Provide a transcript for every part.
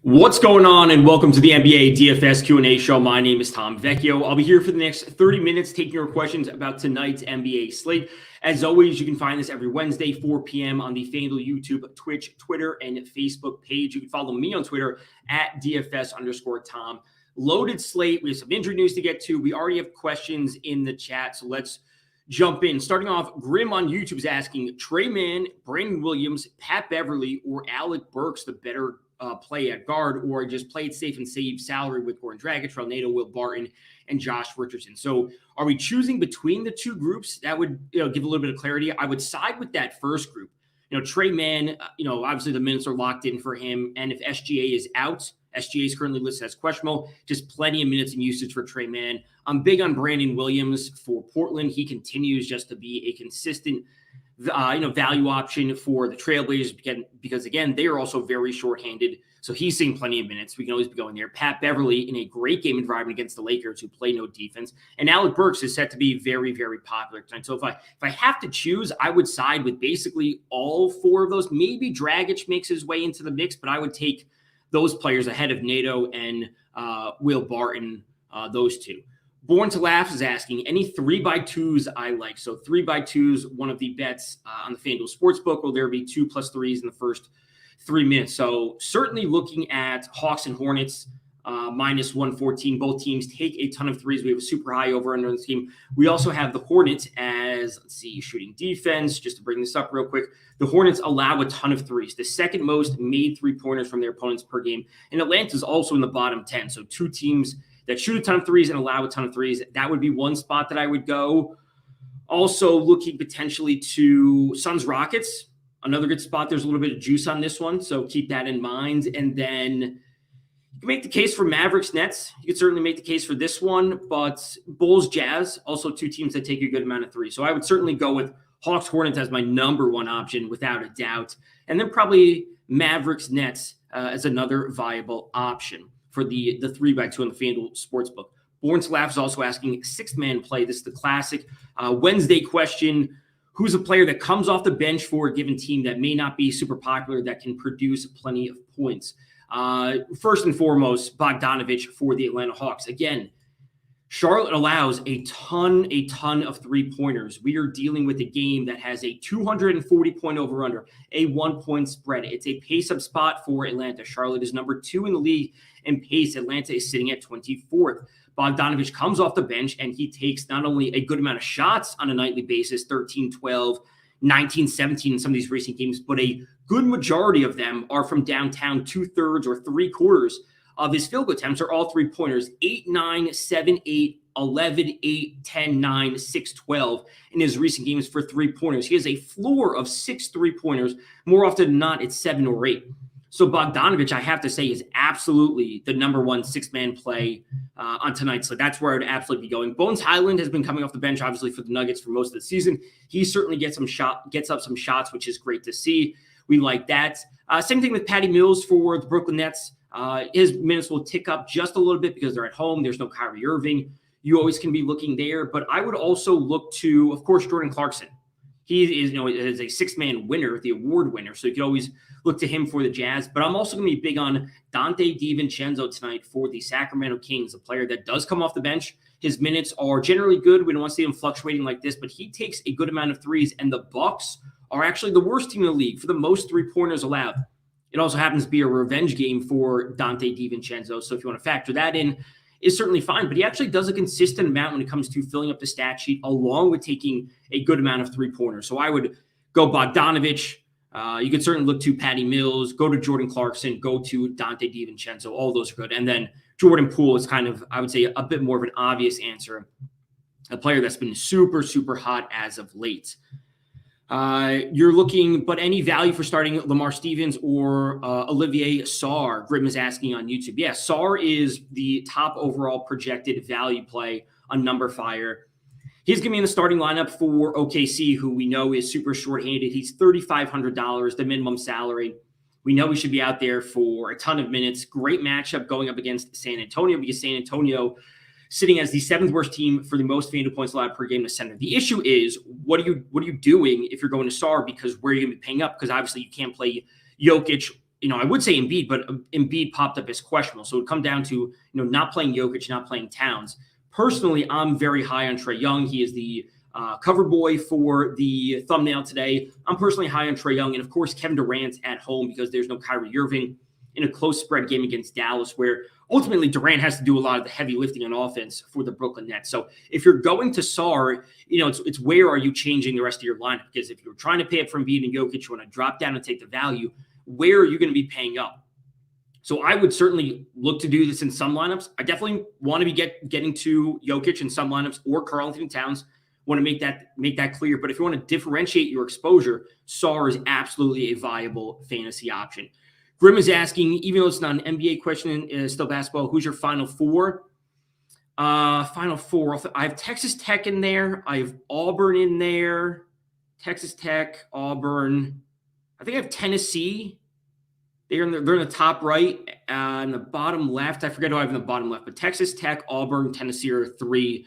What's going on, and welcome to the NBA DFS Q&A show. My name is Tom Vecchio. I'll be here for the next 30 minutes taking your questions about tonight's NBA slate. As always, you can find this every Wednesday, 4 p.m. on the FanDuel YouTube, Twitch, Twitter, and Facebook page. You can follow me on Twitter at DFS_Tom. Loaded slate. We have some injury news to get to. We already have questions in the chat, so let's jump in. Starting off, Grim on YouTube is asking, Trey Mann, Brandon Williams, Pat Beverly, or Alec Burks the better play at guard, or just play it safe and save salary with Goran Dragic, Tornado, Will Barton, and Josh Richardson. So are we choosing between the two groups? That would give a little bit of clarity. I would side with that first group. Trey Mann, obviously the minutes are locked in for him. And if SGA is out, SGA is currently listed as questionable, just plenty of minutes and usage for Trey Mann. I'm big on Brandon Williams for Portland. He continues just to be a consistent value option for the Trailblazers because again, they are also very shorthanded. So he's seeing plenty of minutes. We can always be going there. Pat Beverly in a great game environment against the Lakers, who play no defense. And Alec Burks is set to be very, very popular tonight. So if I have to choose, I would side with basically all four of those. Maybe Dragic makes his way into the mix, but I would take those players ahead of Nato and Will Barton, those two. Born to Laugh is asking, any 3x2s I like? So 3x2s, one of the bets on the FanDuel Sportsbook. Will there be 2+3s in the first 3 minutes? So certainly looking at Hawks and Hornets, minus 114. Both teams take a ton of threes. We have a super high over under this game. We also have the Hornets as, shooting defense. Just to bring this up real quick, the Hornets allow a ton of threes, the second most made three-pointers from their opponents per game. And Atlanta's also in the bottom 10. So two teams that shoot a ton of threes and allow a ton of threes. That would be one spot that I would go. Also looking potentially to Suns Rockets, another good spot. There's a little bit of juice on this one, so keep that in mind. And then you can make the case for Mavericks Nets. You could certainly make the case for this one, but Bulls Jazz, also two teams that take a good amount of threes. So I would certainly go with Hawks Hornets as my number one option without a doubt. And then probably Mavericks Nets as another viable option for the 3x2 on the FanDuel Sportsbook. Born to Laugh is also asking, sixth-man play. This is the classic Wednesday question. Who's a player that comes off the bench for a given team that may not be super popular that can produce plenty of points? First and foremost, Bogdanovich for the Atlanta Hawks. Again, Charlotte allows a ton of three-pointers. We are dealing with a game that has a 240-point over-under, a 1-point spread. It's a pace-up spot for Atlanta. Charlotte is number 2 in the league in pace. Atlanta is sitting at 24th. Bogdanovich comes off the bench, and he takes not only a good amount of shots on a nightly basis, 13, 12, 19, 17 in some of these recent games, but a good majority of them are from downtown. 2/3 or 3/4 of his field goal attempts are all three-pointers. 8, 9, 7, 8, 11, 8, 10, 9, 6, 12 in his recent games for three-pointers. He has a floor of 6 three-pointers. More often than not, it's 7 or 8. So Bogdanovich, I have to say, is absolutely the number one six-man play on tonight. So that's where I would absolutely be going. Bones Highland has been coming off the bench, obviously, for the Nuggets for most of the season. He certainly gets up some shots, which is great to see. We like that. Same thing with Patty Mills for the Brooklyn Nets. His minutes will tick up just a little bit because they're at home. There's no Kyrie Irving. You always can be looking there. But I would also look to, of course, Jordan Clarkson. He is a six-man winner, the award winner. So you can always look to him for the Jazz. But I'm also going to be big on Dante DiVincenzo tonight for the Sacramento Kings, a player that does come off the bench. His minutes are generally good. We don't want to see him fluctuating like this, but he takes a good amount of threes. And the Bucks are actually the worst team in the league for the most three-pointers allowed. It also happens to be a revenge game for Dante DiVincenzo. So if you want to factor that in, is certainly fine. But he actually does a consistent amount when it comes to filling up the stat sheet, along with taking a good amount of three-pointers. So I would go Bogdanovich. You could certainly look to Patty Mills, go to Jordan Clarkson, go to Dante DiVincenzo. All those are good. And then Jordan Poole is kind of, I would say, a bit more of an obvious answer. A player that's been super, super hot as of late. You're looking, but any value for starting Lamar Stevens or Olivier Sarr? Grim is asking on YouTube. Yeah, Sarr is the top overall projected value play on Number Fire. He's going to be in the starting lineup for OKC, who we know is super shorthanded. He's $3,500, the minimum salary. We know he should be out there for a ton of minutes. Great matchup going up against San Antonio, because San Antonio sitting as the 7th worst team for the most FanDuel points allowed per game in the center. The issue is, what are you doing if you're going to Sarr? Because where are you going to be paying up? Because obviously you can't play Jokic I would say Embiid, but Embiid popped up as questionable. So it would come down to, not playing Jokic, not playing Towns. Personally, I'm very high on Trae Young. He is the cover boy for the thumbnail today. I'm personally high on Trae Young. And of course, Kevin Durant at home because there's no Kyrie Irving in a close spread game against Dallas, where ultimately Durant has to do a lot of the heavy lifting on offense for the Brooklyn Nets. So if you're going to Sar, it's where are you changing the rest of your lineup? Because if you're trying to pay up from Embiid and Jokic, you want to drop down and take the value, where are you going to be paying up? So I would certainly look to do this in some lineups. I definitely want to be getting to Jokic in some lineups or Karl-Anthony Towns. Want to make that clear. But if you want to differentiate your exposure, Sar is absolutely a viable fantasy option. Grim is asking, even though it's not an NBA question, it's still basketball, who's your Final Four? Final Four. I have Texas Tech in there. I have Auburn in there. Texas Tech, Auburn. I think I have Tennessee. They're in the top right. In the bottom left, I forget who I have in the bottom left, but Texas Tech, Auburn, Tennessee are 3.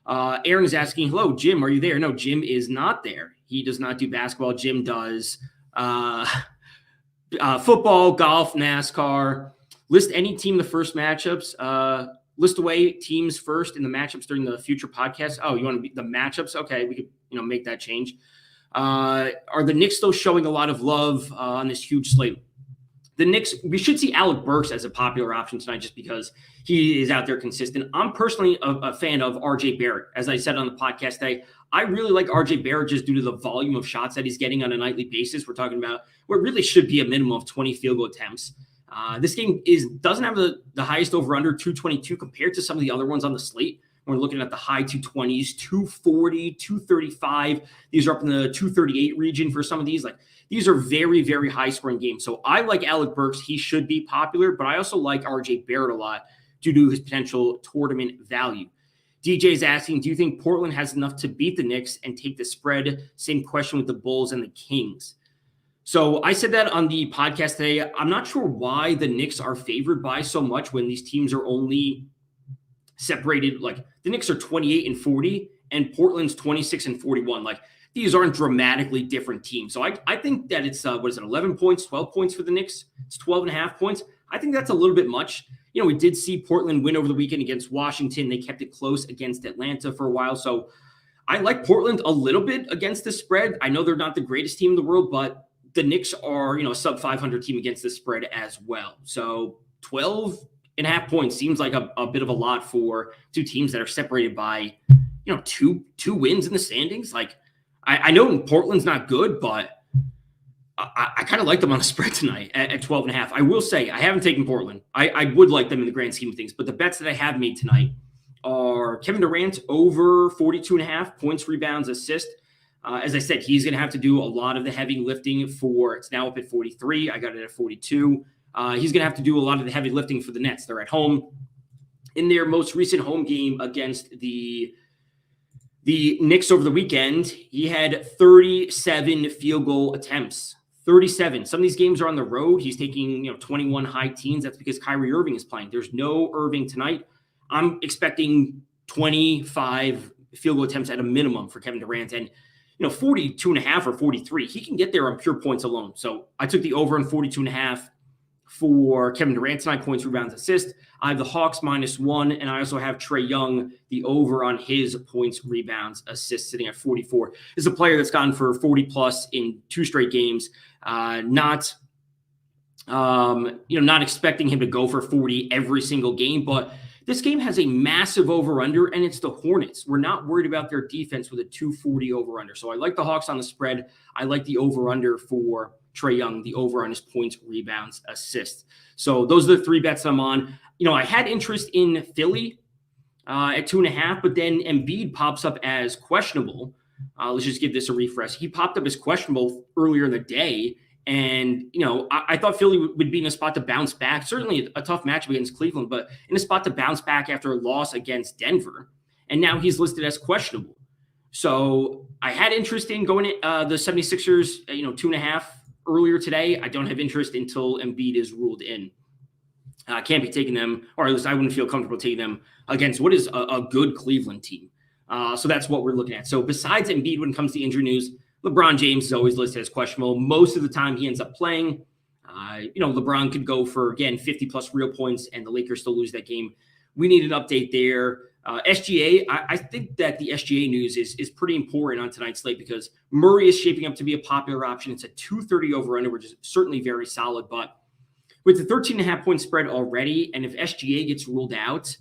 Aaron is asking, hello, Jim, are you there? No, Jim is not there. He does not do basketball. Jim does football, golf, NASCAR. List any team the first matchups. List away teams first in the matchups during the future podcast. Oh, you want to be the matchups? Okay, we could make that change. Are the Knicks still showing a lot of love on this huge slate? The Knicks, we should see Alec Burks as a popular option tonight just because he is out there consistent. I'm personally a fan of RJ Barrett. As I said on the podcast today, I really like RJ Barrett just due to the volume of shots that he's getting on a nightly basis. We're talking about what really should be a minimum of 20 field goal attempts. This game doesn't have the highest over-under, 222, compared to some of the other ones on the slate. We're looking at the high 220s, 240, 235. These are up in the 238 region for some of these. These are very, very high-scoring games. So I like Alec Burks. He should be popular, but I also like RJ Barrett a lot due to his potential tournament value. DJ is asking, do you think Portland has enough to beat the Knicks and take the spread? Same question with the Bulls and the Kings. So I said that on the podcast today. I'm not sure why the Knicks are favored by so much when these teams are only separated. The Knicks are 28-40 and Portland's 26-41. These aren't dramatically different teams. So I think that it's, 11 points, 12 points for the Knicks? It's 12.5 points. I think that's a little bit much. We did see Portland win over the weekend against Washington. They kept it close against Atlanta for a while. So I like Portland a little bit against the spread. I know they're not the greatest team in the world, but the Knicks are, a sub 500 team against the spread as well. So 12.5 points seems like a bit of a lot for two teams that are separated by, two wins in the standings. I know Portland's not good, but I kind of like them on the spread tonight at 12.5. I will say I haven't taken Portland. I would like them in the grand scheme of things, but the bets that I have made tonight are Kevin Durant over 42.5 points, rebounds, assists. As I said, he's going to have to do a lot of the heavy lifting it's now up at 43. I got it at 42. He's going to have to do a lot of the heavy lifting for the Nets. They're at home. In their most recent home game against the Knicks over the weekend, he had 37 field goal attempts. 37. Some of these games are on the road. He's taking 21 high teens. That's because Kyrie Irving is playing. There's no Irving tonight. I'm expecting 25 field goal attempts at a minimum for Kevin Durant. And 42.5 or 43, he can get there on pure points alone. So I took the over on 42.5 for Kevin Durant tonight, points, rebounds, assists. I have the Hawks -1, and I also have Trae Young, the over on his points, rebounds, assists, sitting at 44. This is a player that's gone for 40+ in 2 straight games. Not expecting him to go for 40 every single game, but this game has a massive over-under, and it's the Hornets. We're not worried about their defense with a 240 over-under. So I like the Hawks on the spread. I like the over-under for Trae Young, the over on his points, rebounds, assists. So those are the 3 bets I'm on. I had interest in Philly at 2.5, but then Embiid pops up as questionable. Let's just give this a refresh. He popped up as questionable earlier in the day. And, I thought Philly would be in a spot to bounce back. Certainly a tough matchup against Cleveland, but in a spot to bounce back after a loss against Denver. And now he's listed as questionable. So I had interest in going the 76ers, 2.5 earlier today. I don't have interest until Embiid is ruled in. I can't be taking them, or at least I wouldn't feel comfortable taking them against what is a good Cleveland team. So that's what we're looking at. So besides Embiid, when it comes to injury news, LeBron James is always listed as questionable. Most of the time he ends up playing. LeBron could go for, again, 50 plus real points and the Lakers still lose that game. We need an update there. SGA, I think that the SGA news is pretty important on tonight's slate because Murray is shaping up to be a popular option. It's a 230 over under, which is certainly very solid. But with the 13.5 point spread already, and if SGA gets ruled out,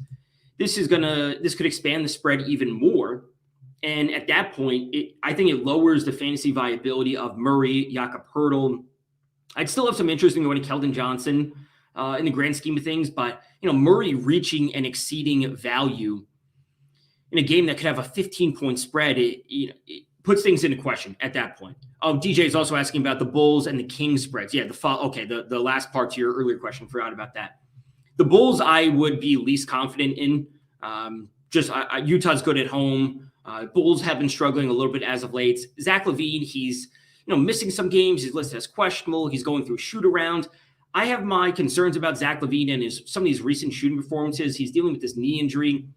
this could expand the spread even more. And at that point, I think it lowers the fantasy viability of Murray, Jakob Poeltl. I'd still have some interest in going to Keldon Johnson in the grand scheme of things, but Murray reaching and exceeding value in a game that could have a 15-point spread, it puts things into question at that point. Oh, DJ is also asking about the Bulls and the Kings spreads. Yeah, the last part to your earlier question, forgot about that. The Bulls I would be least confident in. Utah's good at home. Bulls have been struggling a little bit as of late. Zach LaVine, he's missing some games. He's listed as questionable. He's going through a shoot-around. I have my concerns about Zach LaVine and some of these recent shooting performances. He's dealing with this knee injury.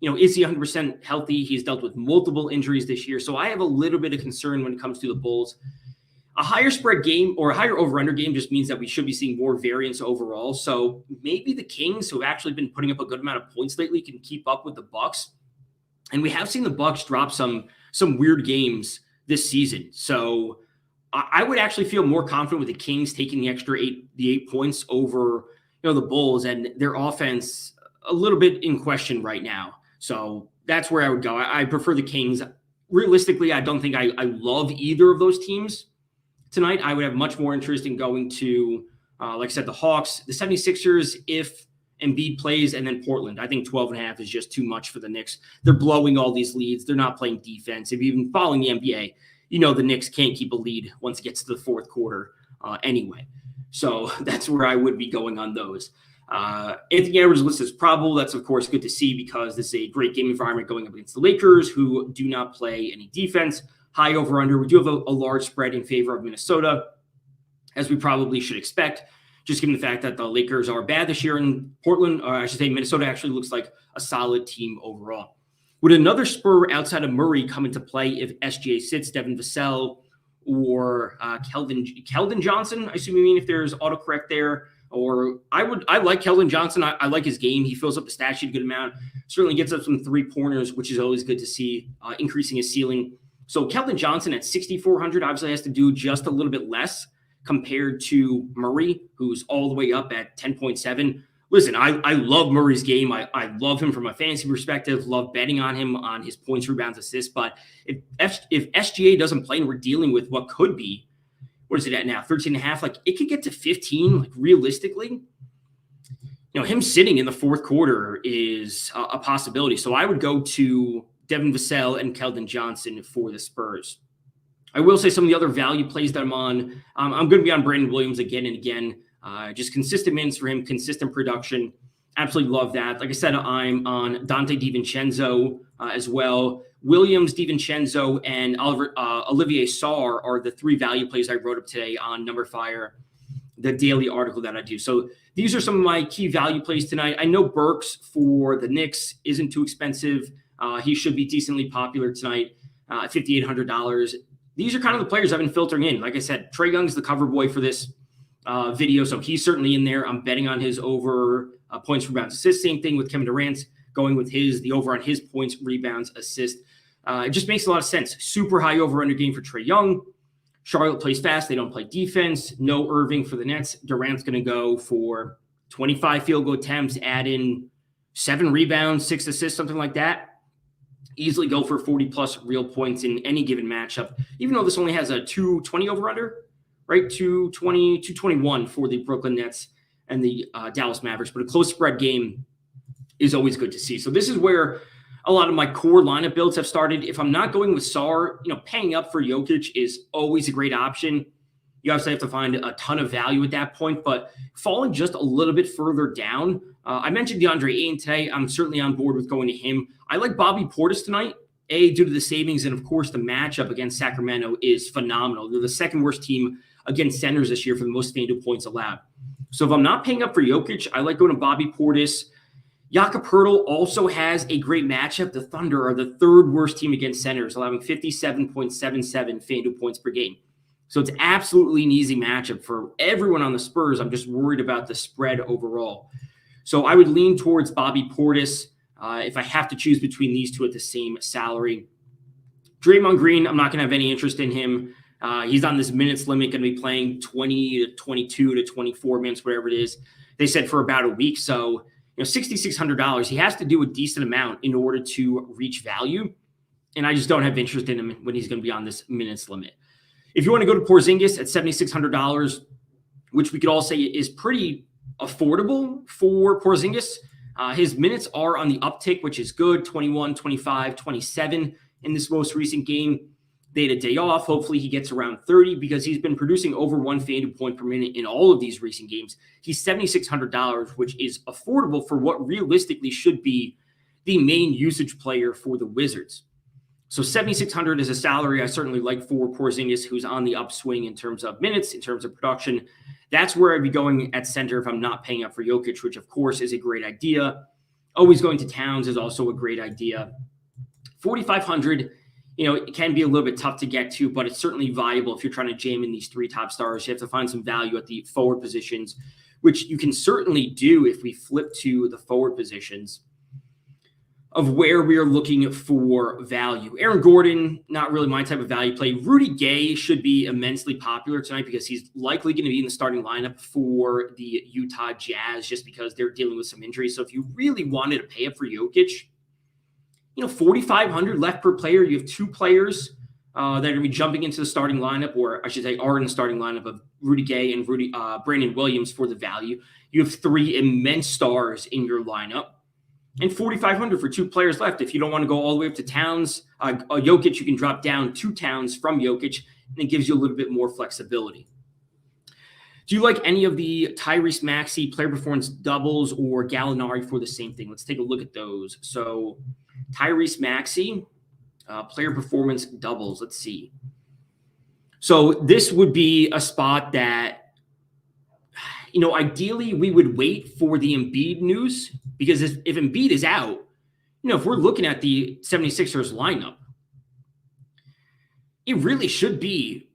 Is he 100% healthy? He's dealt with multiple injuries this year. So I have a little bit of concern when it comes to the Bulls. A higher spread game or a higher over-under game just means that we should be seeing more variance overall. So maybe the Kings, who have actually been putting up a good amount of points lately, can keep up with the Bucks. And we have seen the Bucks drop some weird games this season. So I would actually feel more confident with the Kings taking the extra 8 points over the Bulls, and their offense a little bit in question right now. So that's where I would go. I prefer the Kings. Realistically, I don't think I love either of those teams tonight. I would have much more interest in going to, like I said, the Hawks, the 76ers, if Embiid plays, and then Portland. I think 12.5 is just too much for the Knicks. They're blowing all these leads. They're not playing defense. If you've been following the NBA, the Knicks can't keep a lead once it gets to the fourth quarter anyway. So that's where I would be going on those. Anthony Edwards listed as probable. That's, of course, good to see because this is a great game environment going up against the Lakers, who do not play any defense. High over-under. We do have a large spread in favor of Minnesota, as we probably should expect, just given the fact that the Lakers are bad this year in Portland, or I should say Minnesota actually looks like a solid team overall. Would another spur outside of Murray come into play if SGA sits, Devin Vassell or Keldon Johnson? I assume you mean if there's autocorrect there. Or I like Keldon Johnson. I like his game. He fills up the stat sheet a good amount. Certainly gets up some three-pointers, which is always good to see, increasing his ceiling. So Keldon Johnson at 6,400 obviously has to do just a little bit less compared to Murray, who's all the way up at 10.7. Listen, I love Murray's game. I love him from a fantasy perspective, love betting on him on his points, rebounds, assists. But if SGA doesn't play and we're dealing with what could be, what is it at now? 13.5. Like, it could get to 15, like, realistically. Him sitting in the fourth quarter is a possibility. So I would go to Devin Vassell and Keldon Johnson for the Spurs. I will say some of the other value plays that I'm on. I'm going to be on Brandon Williams again and again. Just consistent minutes for him, consistent production. Absolutely love that. Like I said, I'm on Dante DiVincenzo as well. Williams, DiVincenzo, and Olivier Sarr are the three value plays I wrote up today on Number Fire, the daily article that I do. So these are some of my key value plays tonight. I know Burks for the Knicks isn't too expensive. He should be decently popular tonight at $5,800. These are kind of the players I've been filtering in. Like I said, Trae Young's the cover boy for this video, so he's certainly in there. I'm betting on his over points, rebounds, assists. Same thing with Kevin Durant, going with the over on his points, rebounds, assist. It just makes a lot of sense. Super high over-under game for Trae Young. Charlotte plays fast. They don't play defense. No Irving for the Nets. Durant's going to go for 25 field goal attempts, add in 7 rebounds, 6 assists, something like that. Easily go for 40-plus real points in any given matchup, even though this only has a 220 over-under, right? 220, 221 for the Brooklyn Nets and the Dallas Mavericks. But a close spread game is always good to see. So this is where a lot of my core lineup builds have started. If I'm not going with Sarr, paying up for Jokic is always a great option. You obviously have to find a ton of value at that point, but falling just a little bit further down. I mentioned DeAndre Ayton today. I'm certainly on board with going to him. I like Bobby Portis tonight, due to the savings, and of course the matchup against Sacramento is phenomenal. They're the second worst team against centers this year for the most FanDuel points allowed. So if I'm not paying up for Jokic, I like going to Bobby Portis. Jakob Poeltl also has a great matchup. The Thunder are the third worst team against centers, allowing 57.77 FanDuel points per game. So it's absolutely an easy matchup for everyone on the Spurs. I'm just worried about the spread overall. So I would lean towards Bobby Portis if I have to choose between these two at the same salary. Draymond Green, I'm not going to have any interest in him. He's on this minutes limit, going to be playing 20 to 22 to 24 minutes, whatever it is. They said for about a week. So, $6,600, he has to do a decent amount in order to reach value. And I just don't have interest in him when he's going to be on this minutes limit. If you want to go to Porzingis at $7,600, which we could all say is pretty affordable for Porzingis, his minutes are on the uptick, which is good, 21, 25, 27 in this most recent game. They had a day off. Hopefully he gets around 30 because he's been producing over 1 FanDuel point per minute in all of these recent games. He's $7,600, which is affordable for what realistically should be the main usage player for the Wizards. So $7,600 is a salary I certainly like for Porzingis, who's on the upswing in terms of minutes, in terms of production. That's where I'd be going at center if I'm not paying up for Jokic, which of course is a great idea. Always going to Towns is also a great idea. 4,500, it can be a little bit tough to get to, but it's certainly viable if you're trying to jam in these 3 top stars. You have to find some value at the forward positions, which you can certainly do if we flip to the forward positions of where we are looking for value. Aaron Gordon, not really my type of value play. Rudy Gay should be immensely popular tonight because he's likely going to be in the starting lineup for the Utah Jazz just because they're dealing with some injuries. So if you really wanted to pay up for Jokic, 4,500 left per player. You have 2 players that are going to be jumping into the starting lineup, or I should say are in the starting lineup of Rudy Gay and Brandon Williams for the value. You have 3 immense stars in your lineup. And 4,500 for 2 players left. If you don't want to go all the way up to Towns, Jokic, you can drop down 2 Towns from Jokic, and it gives you a little bit more flexibility. Do you like any of the Tyrese Maxey player performance doubles or Gallinari for the same thing? Let's take a look at those. So Tyrese Maxey, player performance doubles. Let's see. So this would be a spot that, ideally we would wait for the Embiid news, because if Embiid is out, if we're looking at the 76ers lineup, it really should be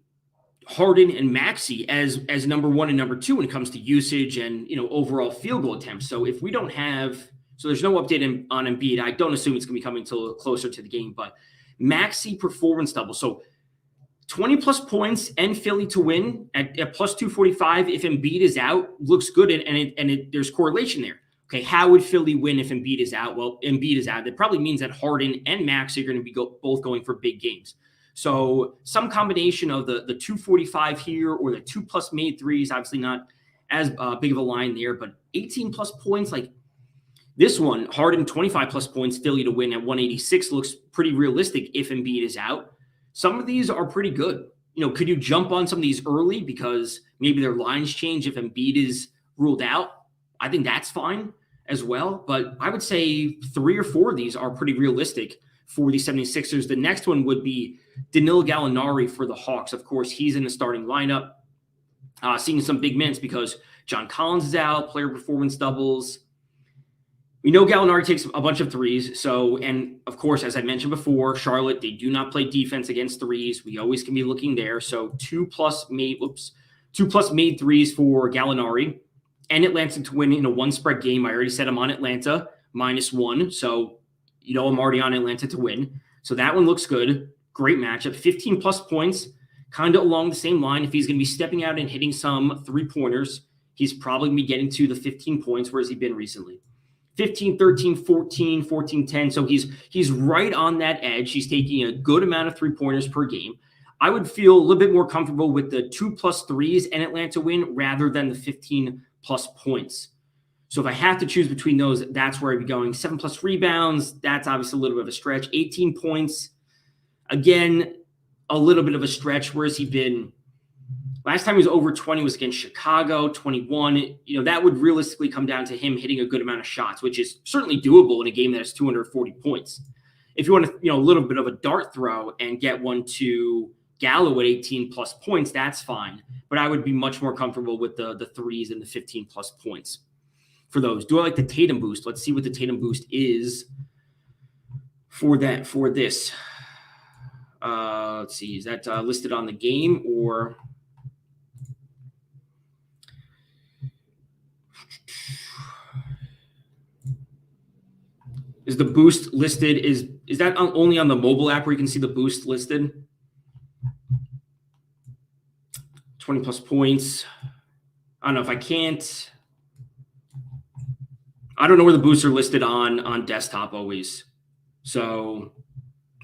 Harden and Maxey as number 1 and number 2 when it comes to usage and, overall field goal attempts. So if we don't have, so there's no update on Embiid. I don't assume it's going to be coming until closer to the game, but Maxey performance double. So 20 plus points and Philly to win at plus 245 if Embiid is out looks good, and there's correlation there. Okay, how would Philly win if Embiid is out? Well, Embiid is out. That probably means that Harden and Maxey are going to be both going for big games. So some combination of the 245 here or the 2 plus made threes, obviously not as big of a line there, but 18 plus points, like this one, Harden 25 plus points, Philly to win at 186 looks pretty realistic if Embiid is out. Some of these are pretty good. Could you jump on some of these early because maybe their lines change if Embiid is ruled out? I think that's fine as well. But I would say 3 or 4 of these are pretty realistic for the 76ers. The next one would be Danilo Gallinari for the Hawks. Of course, he's in the starting lineup, seeing some big minutes because John Collins is out, player performance doubles. We know Gallinari takes a bunch of threes. So, and of course, as I mentioned before, Charlotte, they do not play defense against threes. We always can be looking there. So 2 plus made threes for Gallinari, and Atlanta to win in a 1-spread game. I already said I'm on Atlanta -1. So, I'm already on Atlanta to win. So that one looks good. Great matchup. 15 plus points, kind of along the same line. If he's going to be stepping out and hitting some 3-pointers, he's probably going to be getting to the 15 points. Where has he been recently? 15, 13, 14, 14, 10. So he's right on that edge. He's taking a good amount of 3-pointers per game. I would feel a little bit more comfortable with the 2 plus threes and Atlanta win rather than the 15 plus points. So if I have to choose between those, that's where I'd be going. 7 plus rebounds, that's obviously a little bit of a stretch. 18 points, again, a little bit of a stretch. Where has he been? Last time he was over 20 was against Chicago, 21. That would realistically come down to him hitting a good amount of shots, which is certainly doable in a game that has 240 points. If you want to, a little bit of a dart throw and get one to Gallo at 18 plus points, that's fine. But I would be much more comfortable with the threes and the 15 plus points for those. Do I like the Tatum boost? Let's see what the Tatum boost is for this. Let's see. Is that listed on the game or? Is the boost listed? Is that only on the mobile app where you can see the boost listed? 20 plus points. I don't know if I can't. I don't know where the boosts are listed on desktop always. So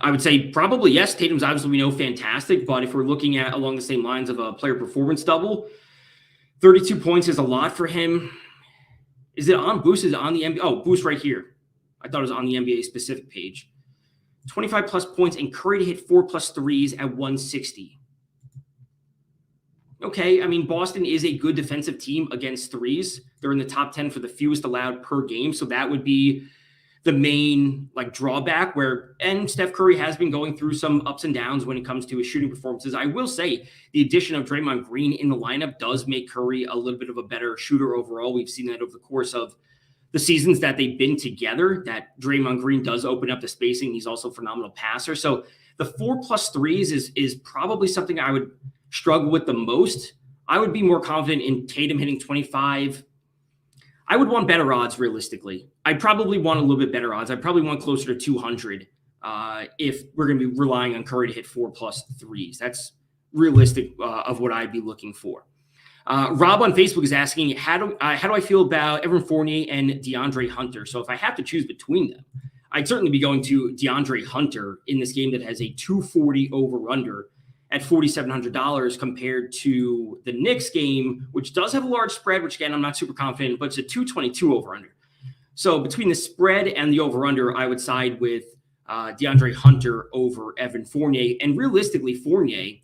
I would say probably yes. Tatum's obviously, we know, fantastic. But if we're looking at along the same lines of a player performance double, 32 points is a lot for him. Is it on boost? Is it on the NBA? Oh, boost right here. I thought it was on the NBA specific page. 25 plus points and Curry to hit 4+ threes at 160. Okay, I mean, Boston is a good defensive team against threes. They're in the top 10 for the fewest allowed per game. So that would be the main drawback and Steph Curry has been going through some ups and downs when it comes to his shooting performances. I will say the addition of Draymond Green in the lineup does make Curry a little bit of a better shooter overall. We've seen that over the course of the seasons that they've been together, that Draymond Green does open up the spacing. He's also a phenomenal passer. So the 4+ threes is probably something I would struggle with the most. I would be more confident in Tatum hitting 25. I would want better odds realistically. I probably want a little bit better odds. I probably want closer to 200 if we're going to be relying on Curry to hit 4+ threes. That's realistic of what I'd be looking for. Rob on Facebook is asking, how do I feel about Evan Fournier and DeAndre Hunter? So if I have to choose between them, I'd certainly be going to DeAndre Hunter in this game that has a 240 over-under at $4,700 compared to the Knicks game, which does have a large spread, which again, I'm not super confident, but it's a 222 over-under. So between the spread and the over-under, I would side with DeAndre Hunter over Evan Fournier. And realistically, Fournier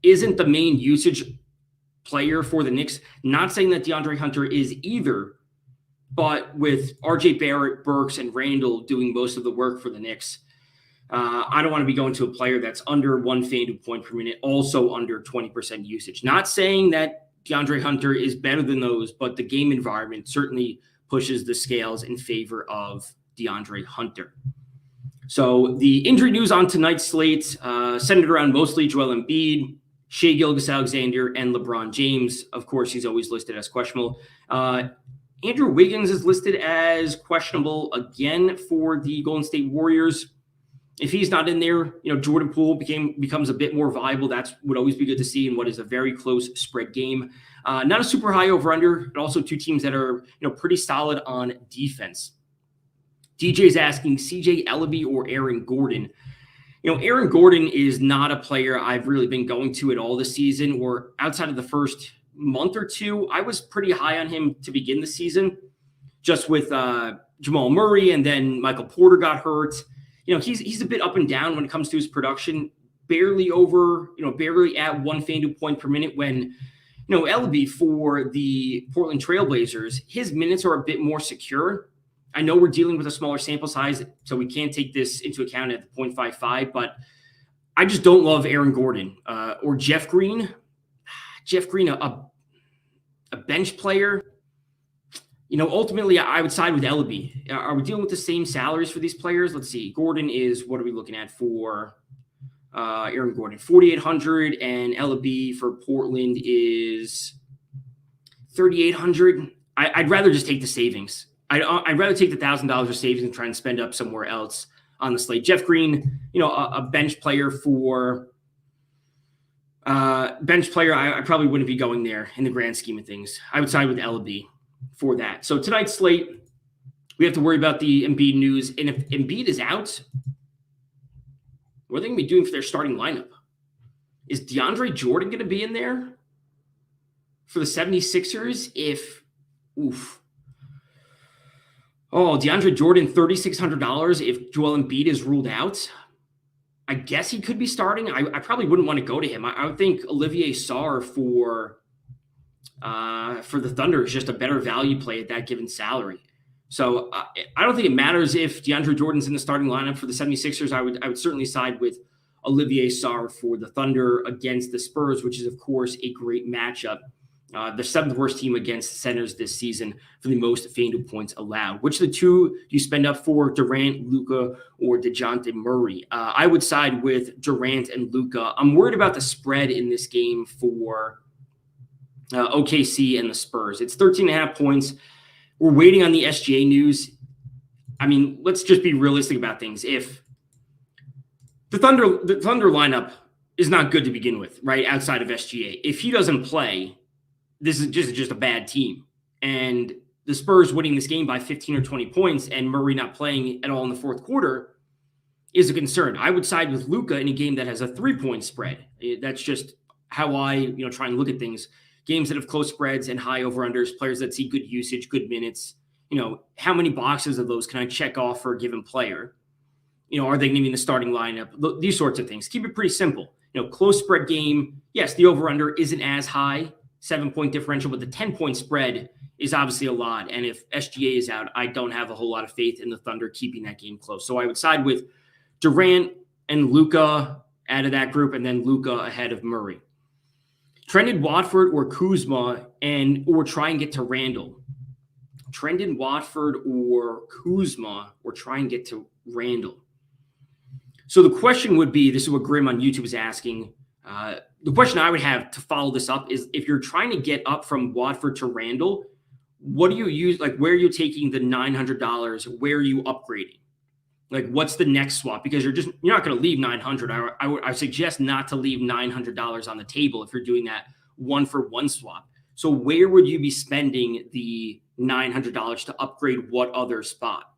isn't the main usage player for the Knicks. Not saying that DeAndre Hunter is either, but with RJ Barrett, Burks, and Randall doing most of the work for the Knicks, I don't want to be going to a player that's under 1 FanDuel point per minute, also under 20% usage. Not saying that DeAndre Hunter is better than those, but the game environment certainly pushes the scales in favor of DeAndre Hunter. So the injury news on tonight's slate centered around mostly Joel Embiid, Shai Gilgeous-Alexander, and LeBron James. Of course, he's always listed as questionable. Andrew Wiggins is listed as questionable again for the Golden State Warriors. If he's not in there, Jordan Poole becomes a bit more viable. That would always be good to see in what is a very close spread game. Not a super high over-under, but also two teams that are pretty solid on defense. DJ is asking CJ Elleby or Aaron Gordon. Aaron Gordon is not a player I've really been going to at all this season, or outside of the first month or two. I was pretty high on him to begin the season, just with Jamal Murray, and then Michael Porter got hurt. He's a bit up and down when it comes to his production, barely at 1 FanDuel point per minute when, Elleby for the Portland Trailblazers, his minutes are a bit more secure. I know we're dealing with a smaller sample size, so we can't take this into account at 0.55, but I just don't love Aaron Gordon or Jeff Green. Jeff Green, a bench player. Ultimately, I would side with Elleby. Are we dealing with the same salaries for these players? Let's see. Gordon is, what are we looking at for Aaron Gordon? $4,800, and Elleby for Portland is $3,800. I'd rather just take the savings. I'd rather take the $1,000 of savings and try and spend up somewhere else on the slate. Jeff Green, a bench player for I probably wouldn't be going there in the grand scheme of things. I would side with Elleby for that. So tonight's slate, we have to worry about the Embiid news. And if Embiid is out, what are they going to be doing for their starting lineup? Is DeAndre Jordan going to be in there for the 76ers? DeAndre Jordan, $3,600 if Joel Embiid is ruled out. I guess he could be starting. I probably wouldn't want to go to him. I would think Olivier Sarr for the Thunder is just a better value play at that given salary. So I don't think it matters if DeAndre Jordan's in the starting lineup for the 76ers. I would certainly side with Olivier Sarr for the Thunder against the Spurs, which is, of course, a great matchup The seventh worst team against centers this season for the most FanDuel points allowed. Which of the two do you spend up for, Durant, Luka, or DeJounte Murray? I would side with Durant and Luka. I'm worried about the spread in this game for OKC and the Spurs. It's 13.5 points. We're waiting on the SGA news. I mean, let's just be realistic about things. If the Thunder lineup is not good to begin with, right, outside of SGA, if he doesn't play, this is just a bad team. And the Spurs winning this game by 15 or 20 points and Murray not playing at all in the fourth quarter is a concern. I would side with Luka in a game that has a 3-point spread. That's just how I try and look at things. Games that have close spreads and high over-unders, players that see good usage, good minutes. How many boxes of those can I check off for a given player? Are they going to be in the starting lineup? These sorts of things. Keep it pretty simple. Close spread game. Yes, the over-under isn't as high, 7-point differential, but the 10-point spread is obviously a lot. And if SGA is out, I don't have a whole lot of faith in the Thunder keeping that game close. So I would side with Durant and Luka out of that group, and then Luka ahead of Murray. Trended Watford or Kuzma, or try and get to Randall. Trended Watford or Kuzma, or try and get to Randall. So the question would be, this is what Grim on YouTube is asking. The question I would have to follow this up is, if you're trying to get up from Watford to Randall, what do you use? Like, where are you taking the $900? Where are you upgrading? Like, what's the next swap? Because you're not going to leave $900. I suggest not to leave $900 on the table if you're doing that 1-for-1 swap. So where would you be spending the $900 to upgrade what other spot?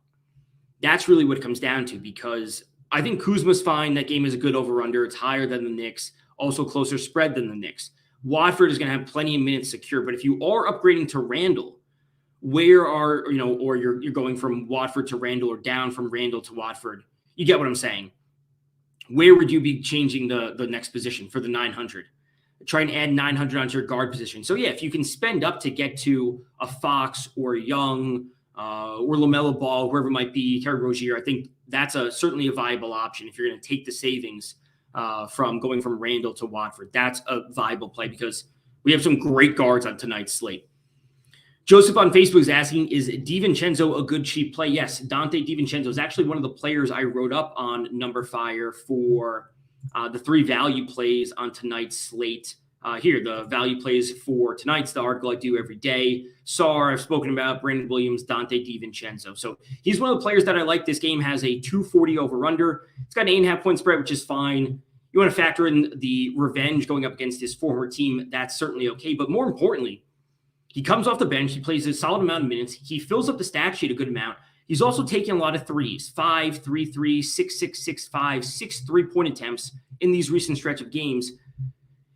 That's really what it comes down to, because I think Kuzma's fine. That game is a good over-under. It's higher than the Knicks, also closer spread than the Knicks. Watford is going to have plenty of minutes secure. But if you are upgrading to Randall, where are, or you're going from Watford to Randall or down from Randall to Watford, you get what I'm saying. Where would you be changing the next position for the 900? Try and add 900 onto your guard position. So yeah, if you can spend up to get to a Fox or a Young or LaMelo Ball, whoever it might be, Terry Rozier, I think that's certainly a viable option. If you're going to take the savings from going from Randall to Watford, that's a viable play, because we have some great guards on tonight's slate. Joseph on Facebook is asking, is DiVincenzo a good cheap play? Yes, Dante DiVincenzo is actually one of the players I wrote up on Number Fire for the 3 value plays on tonight's slate. Here, the value plays for tonight's the article I do every day. Sarr, I've spoken about, Brandon Williams, Dante DiVincenzo. So he's one of the players that I like. This game has a 240 over-under. It's got an 8.5-point spread, which is fine. You want to factor in the revenge going up against his former team. That's certainly okay. But more importantly, he comes off the bench. He plays a solid amount of minutes. He fills up the stat sheet a good amount. He's also taking a lot of threes, 5, 3, 3, 6, 6, 6, 5, 6 3-point attempts in these recent stretch of games.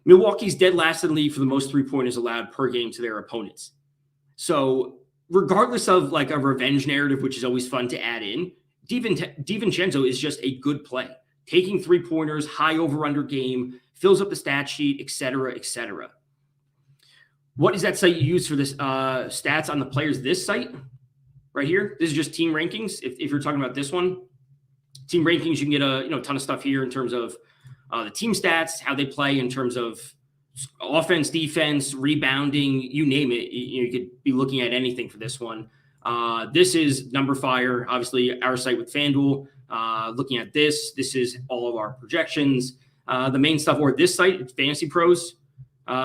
Milwaukee's dead last in the league for the most 3-pointers allowed per game to their opponents. So regardless of like a revenge narrative, which is always fun to add in, DiVincenzo is just a good play. Taking 3-pointers, high over-under game, fills up the stat sheet, et cetera, et cetera. What is that site you use for this stats on the players? This site right here. This is just team rankings. If you're talking about this one, team rankings, you can get a ton of stuff here in terms of the team stats, how they play in terms of offense, defense, rebounding, you name it. You could be looking at anything for this one. This is Number Fire, obviously our site with FanDuel. Looking at this is all of our projections. The main stuff, or this site, it's Fantasy Pros.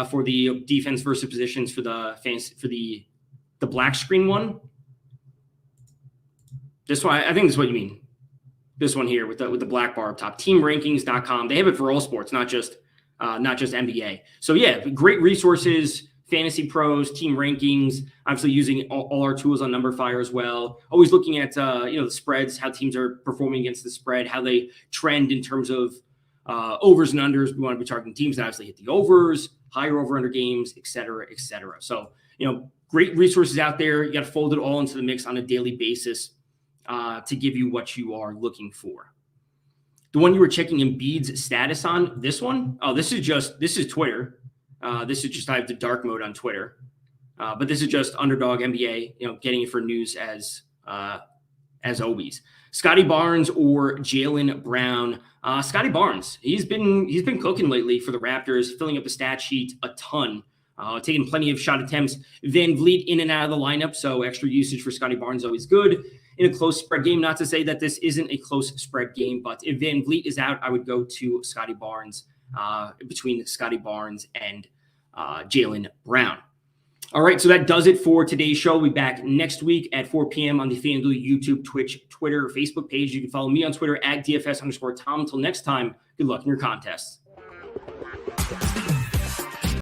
For the defense versus positions for the black screen one. This one, I think this is what you mean. This one here with the black bar up top. Teamrankings.com. They have it for all sports, not just NBA. So yeah, great resources. Fantasy Pros, Team Rankings. Obviously using all our tools on Number Fire as well. Always looking at the spreads, how teams are performing against the spread, how they trend in terms of overs and unders. We want to be targeting teams that obviously hit the overs, higher over-under games, et cetera, et cetera. So, great resources out there. You got to fold it all into the mix on a daily basis to give you what you are looking for. The one you were checking Embiid's status on, this one? Oh, this is Twitter. This is just, I have the dark mode on Twitter. But this is just Underdog NBA, getting it for news as always. Scotty Barnes or Jaylen Brown. Scotty Barnes, he's been cooking lately for the Raptors, filling up the stat sheet a ton. taking plenty of shot attempts. Van Vliet in and out of the lineup, so extra usage for Scotty Barnes is always good in a close spread game. Not to say that this isn't a close spread game, but if Van Vliet is out, I would go to Scotty Barnes, between Scotty Barnes and Jaylen Brown. All right, so that does it for today's show. We'll be back next week at 4 p.m. on the FanDuel YouTube, Twitch, Twitter, Facebook page. You can follow me on Twitter at DFS_Tom. Until next time, good luck in your contests.